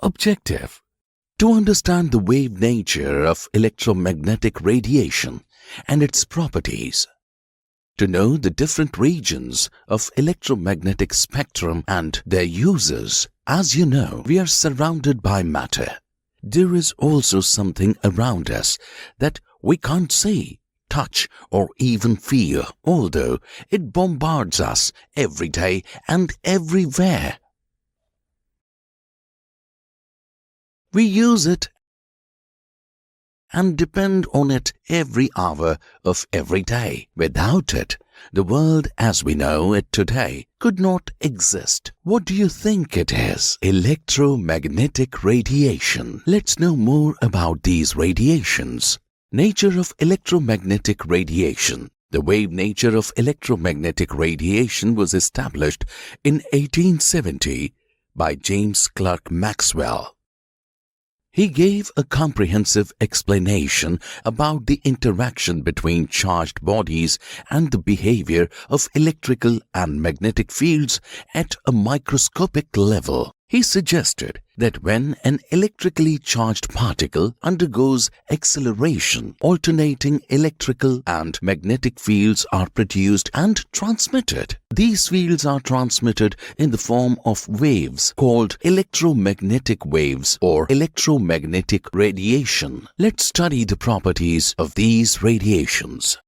Objective: to understand the wave nature of electromagnetic radiation and its properties. To know the different regions of electromagnetic spectrum and their uses. As you know, we are surrounded by matter. There is also something around us that we can't see, touch, or even feel, although it bombards us every day and everywhere. We use it and depend on it every hour of every day. Without it, the world as we know it today could not exist. What do you think it is? Electromagnetic radiation. Let's know more about these radiations. Nature of electromagnetic radiation. The wave nature of electromagnetic radiation was established in 1870 by James Clerk Maxwell. He gave a comprehensive explanation about the interaction between charged bodies and the behavior of electrical and magnetic fields at a microscopic level. He suggested that when an electrically charged particle undergoes acceleration, alternating electrical and magnetic fields are produced and transmitted. These fields are transmitted in the form of waves called electromagnetic waves or electromagnetic radiation. Let's study the properties of these radiations.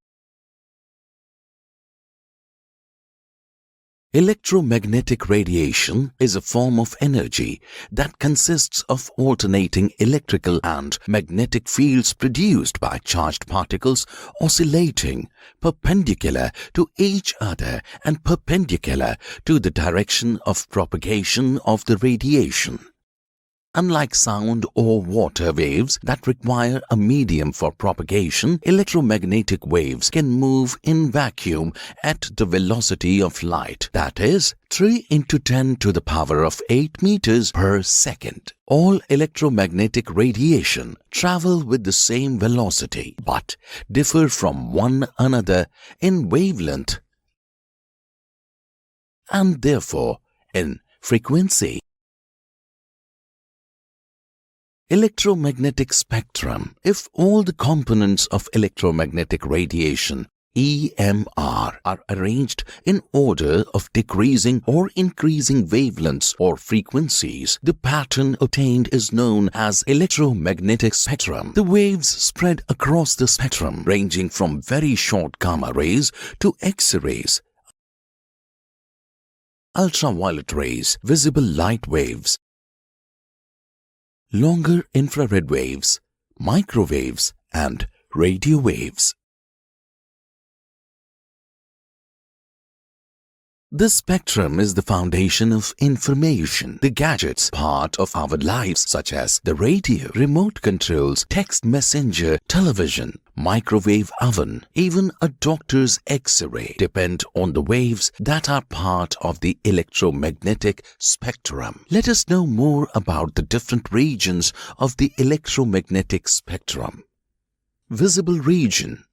Electromagnetic radiation is a form of energy that consists of alternating electrical and magnetic fields produced by charged particles oscillating perpendicular to each other and perpendicular to the direction of propagation of the radiation. Unlike sound or water waves that require a medium for propagation, electromagnetic waves can move in vacuum at the velocity of light, that is, 3 × 10⁸ meters per second. All electromagnetic radiation travel with the same velocity, but differ from one another in wavelength and therefore in frequency. Electromagnetic spectrum. If all the components of electromagnetic radiation EMR are arranged in order of decreasing or increasing wavelengths or frequencies, the pattern obtained is known as electromagnetic spectrum. The waves spread across the spectrum, ranging from very short gamma rays to X-rays, ultraviolet rays, visible light waves, longer infrared waves, microwaves, and radio waves. The spectrum is the foundation of information. The gadgets part of our lives such as the radio, remote controls, text messenger, television, microwave oven, even a doctor's X-ray depend on the waves that are part of the electromagnetic spectrum. Let us know more about the different regions of the electromagnetic spectrum. Visible region.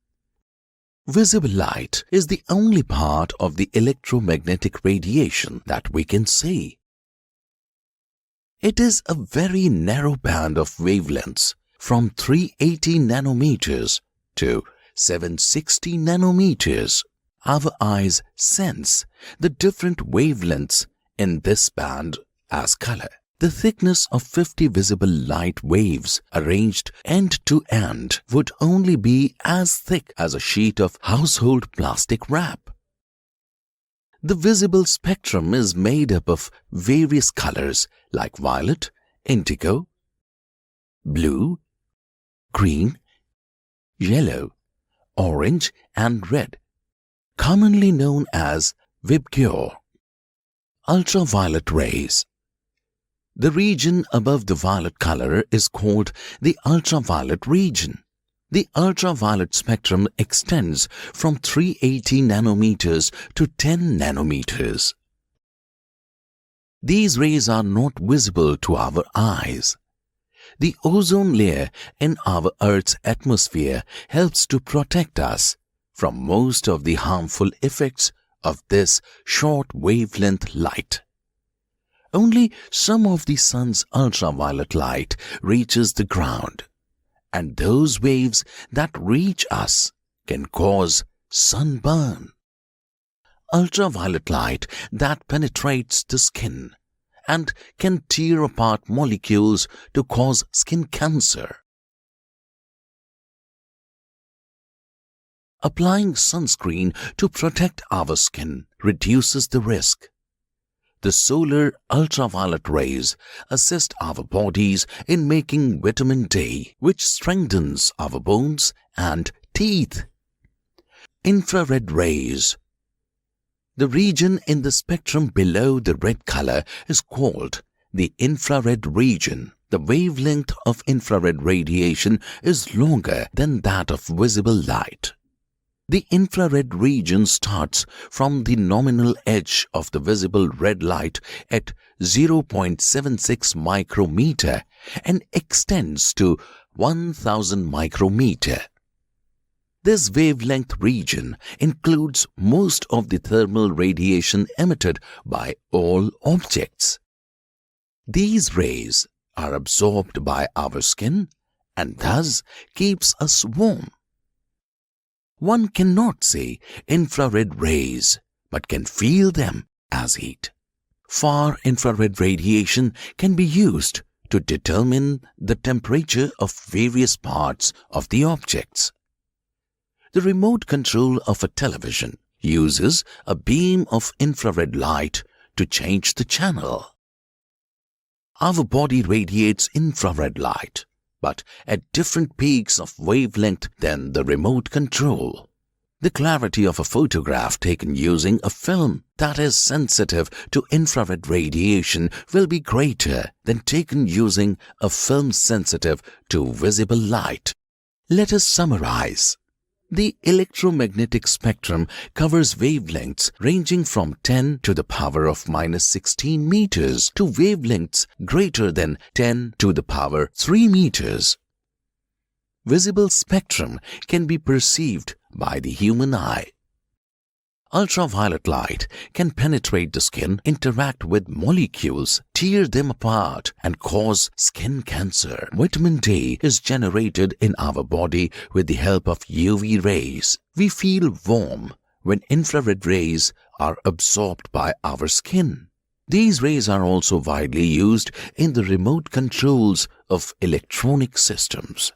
Visible light is the only part of the electromagnetic radiation that we can see. It is a very narrow band of wavelengths from 380 nanometers to 760 nanometers. Our eyes sense the different wavelengths in this band as color. The thickness of 50 visible light waves arranged end to end would only be as thick as a sheet of household plastic wrap. The visible spectrum is made up of various colors like violet, indigo, blue, green, yellow, orange, and red, commonly known as VIBGYOR. Ultraviolet rays. The region above the violet color is called the ultraviolet region. The ultraviolet spectrum extends from 380 nanometers to 10 nanometers. These rays are not visible to our eyes. The ozone layer in our Earth's atmosphere helps to protect us from most of the harmful effects of this short wavelength light. Only some of the sun's ultraviolet light reaches the ground, and those waves that reach us can cause sunburn. Ultraviolet light that penetrates the skin and can tear apart molecules to cause skin cancer. Applying sunscreen to protect our skin reduces the risk. The solar ultraviolet rays assist our bodies in making vitamin D, which strengthens our bones and teeth. Infrared rays. The region in the spectrum below the red color is called the infrared region. The wavelength of infrared radiation is longer than that of visible light. The infrared region starts from the nominal edge of the visible red light at 0.76 micrometer and extends to 1000 micrometer. This wavelength region includes most of the thermal radiation emitted by all objects. These rays are absorbed by our skin and thus keeps us warm. One cannot see infrared rays but can feel them as heat. Far infrared radiation can be used to determine the temperature of various parts of the objects. The remote control of a television uses a beam of infrared light to change the channel. Our body radiates infrared light, but at different peaks of wavelength than the remote control. The clarity of a photograph taken using a film that is sensitive to infrared radiation will be greater than taken using a film sensitive to visible light. Let us summarize. The electromagnetic spectrum covers wavelengths ranging from 10 to the power of -16 meters to wavelengths greater than 10 to the power 3 meters. Visible spectrum can be perceived by the human eye. Ultraviolet light can penetrate the skin, interact with molecules, tear them apart, and cause skin cancer. Vitamin D is generated in our body with the help of UV rays. We feel warm when infrared rays are absorbed by our skin. These rays are also widely used in the remote controls of electronic systems.